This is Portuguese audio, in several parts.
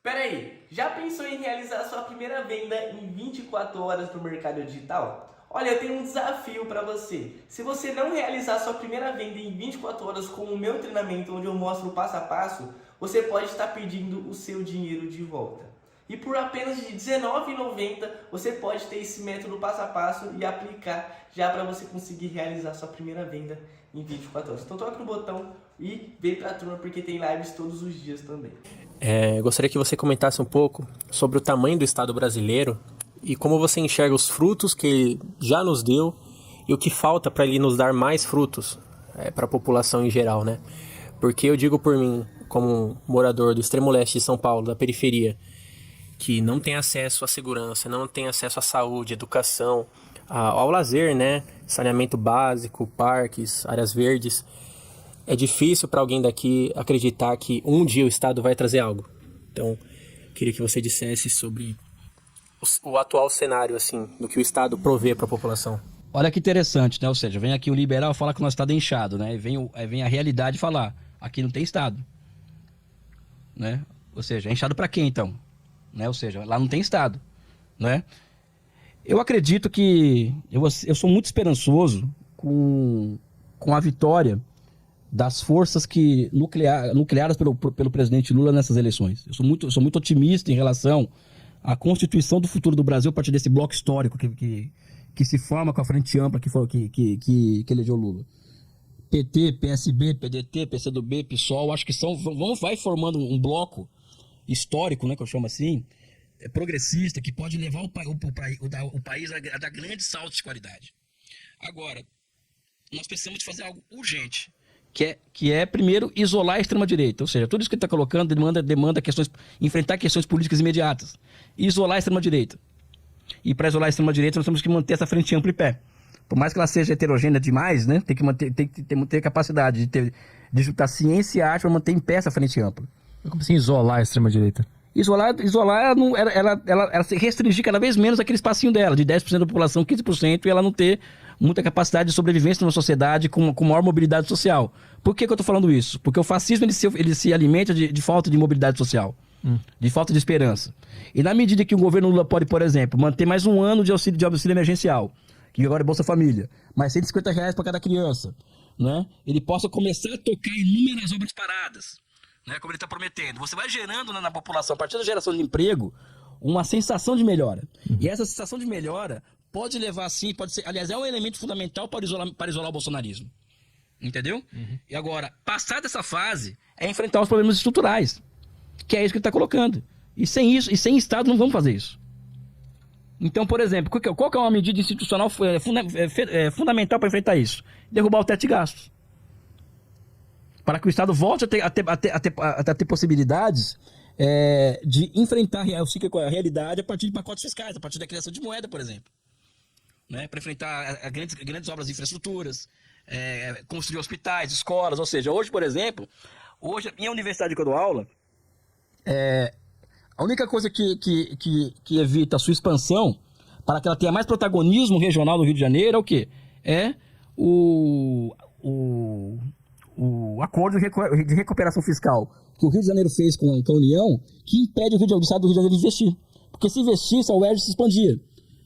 Pera aí, já pensou em realizar sua primeira venda em 24 horas no mercado digital? Olha, eu tenho um desafio para você. Se você não realizar sua primeira venda em 24 horas com o meu treinamento, onde eu mostro o passo a passo, você pode estar pedindo o seu dinheiro de volta. E por apenas de R$19,90 você pode ter esse método passo a passo e aplicar já para você conseguir realizar sua primeira venda em 24 horas. Então toca no botão e vem para a turma porque tem lives todos os dias também. Gostaria que você comentasse um pouco sobre o tamanho do Estado brasileiro e como você enxerga os frutos que ele já nos deu e o que falta para ele nos dar mais frutos para a população em geral, né? Porque eu digo por mim, como morador do extremo leste de São Paulo, da periferia, que não tem acesso à segurança, não tem acesso à saúde, educação, ao lazer, né? Saneamento básico, parques, áreas verdes. É difícil para alguém daqui acreditar que um dia o Estado vai trazer algo. Então, queria que você dissesse sobre o atual cenário, assim, do que o Estado provê para a população. Olha que interessante, né? Ou seja, vem aqui o liberal falar que o nosso Estado é inchado, né? Aí vem a realidade falar, aqui não tem Estado, né? Ou seja, é inchado para quem, então? Né? Ou seja, lá não tem Estado, né? Eu acredito que... Eu sou muito esperançoso com a vitória das forças nucleadas pelo presidente Lula nessas eleições. Eu sou muito otimista em relação à constituição do futuro do Brasil a partir desse bloco histórico que se forma com a frente ampla que elegeu Lula. PT, PSB, PDT, PCdoB, PSOL, acho que vai formando um bloco histórico, né, que eu chamo assim, progressista, que pode levar o país a dar grandes saltos de qualidade. Agora, nós precisamos de fazer algo urgente, que é primeiro, isolar a extrema-direita. Ou seja, tudo isso que ele está colocando demanda enfrentar questões políticas imediatas. Isolar a extrema-direita. E para isolar a extrema-direita, nós temos que manter essa frente ampla em pé. Por mais que ela seja heterogênea demais, né, tem que ter capacidade de juntar ciência e arte para manter em pé essa frente ampla. Como assim isolar a extrema-direita? Isolar ela se restringir cada vez menos aquele espacinho dela, de 10% da população, 15%, e ela não ter muita capacidade de sobrevivência numa sociedade com maior mobilidade social. Por que eu estou falando isso? Porque o fascismo ele se alimenta de falta de mobilidade social, de falta de esperança. E na medida que o governo Lula pode, por exemplo, manter mais um ano de auxílio emergencial, que agora é Bolsa Família, mais R$150 para cada criança, né? Ele possa começar a tocar inúmeras obras paradas, né, como ele está prometendo. Você vai gerando na população, a partir da geração de emprego, uma sensação de melhora. E essa sensação de melhora pode levar, sim, pode ser, aliás, é um elemento fundamental para isolar o bolsonarismo. Entendeu? E agora, passar dessa fase é enfrentar os problemas estruturais, que é isso que ele está colocando. E sem isso, e sem Estado, não vamos fazer isso. Então, por exemplo, qual que é uma medida institucional fundamental para enfrentar isso? Derrubar o teto de gastos. Para que o Estado volte a ter possibilidades de enfrentar a realidade a partir de pacotes fiscais, a partir da criação de moeda, por exemplo. Né? Para enfrentar grandes obras de infraestruturas, construir hospitais, escolas. Ou seja, hoje, por exemplo, a minha universidade que eu dou aula, a única coisa que evita a sua expansão para que ela tenha mais protagonismo regional no Rio de Janeiro é o quê? É o acordo de recuperação fiscal que o Rio de Janeiro fez com a União, que impede o Estado do Rio de Janeiro de investir. Porque se investisse, a UERJ se expandia.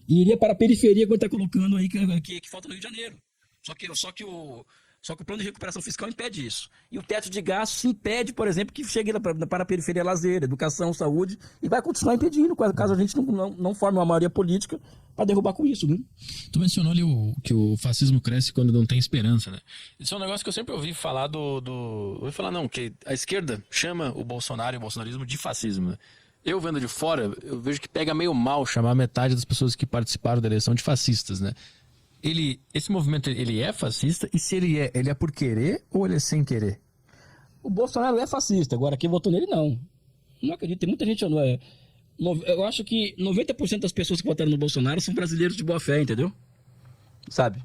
E iria para a periferia, como está colocando aí, que falta no Rio de Janeiro. Só que o plano de recuperação fiscal impede isso. E o teto de gastos impede, por exemplo, que chegue para a periferia lazer, educação, saúde, e vai continuar impedindo, caso a gente não forme uma maioria política para derrubar com isso, né? Tu mencionou ali que o fascismo cresce quando não tem esperança, né? Isso é um negócio que eu sempre ouvi falar ouvi falar, não, que a esquerda chama o Bolsonaro e o bolsonarismo de fascismo, né? Eu vendo de fora, eu vejo que pega meio mal chamar metade das pessoas que participaram da eleição de fascistas, né? Esse movimento, ele é fascista? E se ele é por querer ou ele é sem querer? O Bolsonaro é fascista, agora quem votou nele não. Não acredito, tem muita gente... Eu acho que 90% das pessoas que votaram no Bolsonaro são brasileiros de boa fé, entendeu? Sabe?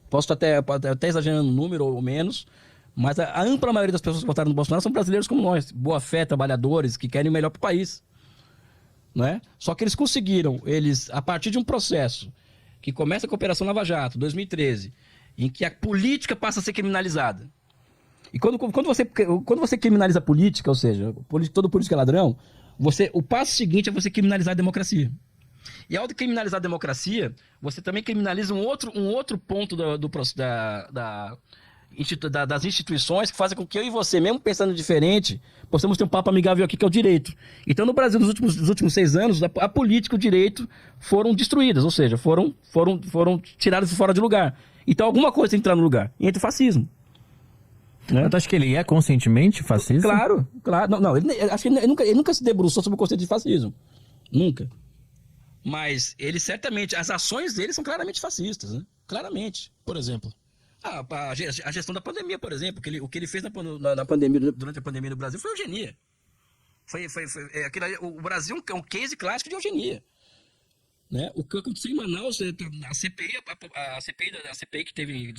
Posso estar até exagerando no número ou menos, mas a ampla maioria das pessoas que votaram no Bolsonaro são brasileiros como nós, boa fé, trabalhadores, que querem o melhor para o país. Não é? Só que eles conseguiram, a partir de um processo que começa com a Operação Lava Jato, 2013, em que a política passa a ser criminalizada. E quando você criminaliza a política, ou seja, todo político é ladrão, o passo seguinte é você criminalizar a democracia. E ao criminalizar a democracia, você também criminaliza um outro ponto das instituições que fazem com que eu e você, mesmo pensando diferente, possamos ter um papo amigável aqui, que é o direito. Então, no Brasil, nos últimos 6 anos, a política e o direito foram destruídas, ou seja, foram tiradas de fora de lugar. Então, alguma coisa tem que entrar no lugar. E entra o fascismo. Né? Eu acho que ele é conscientemente fascista? Claro. Não, acho que ele nunca se debruçou sobre o conceito de fascismo. Nunca. Mas ele certamente, as ações dele são claramente fascistas, né? Claramente. Por exemplo. A gestão da pandemia, por exemplo, o que ele fez na pandemia, durante a pandemia no Brasil foi eugenia. O Brasil é um case clássico de eugenia. Né? O que aconteceu em Manaus, a CPI que teve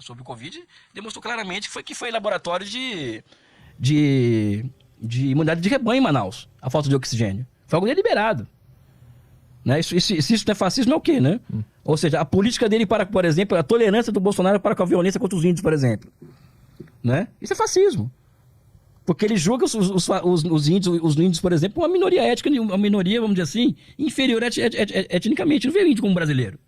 sobre o Covid, demonstrou claramente que foi laboratório de imunidade de rebanho em Manaus, a falta de oxigênio. Foi algo deliberado. Né? Se isso não é fascismo, é o quê, né? Ou seja, a política dele para, por exemplo, a tolerância do Bolsonaro para com a violência contra os índios, por exemplo. Né? Isso é fascismo. Porque ele julga os índios, por exemplo, uma minoria étnica, uma minoria, vamos dizer assim, inferior etnicamente. Não vê índio como brasileiro.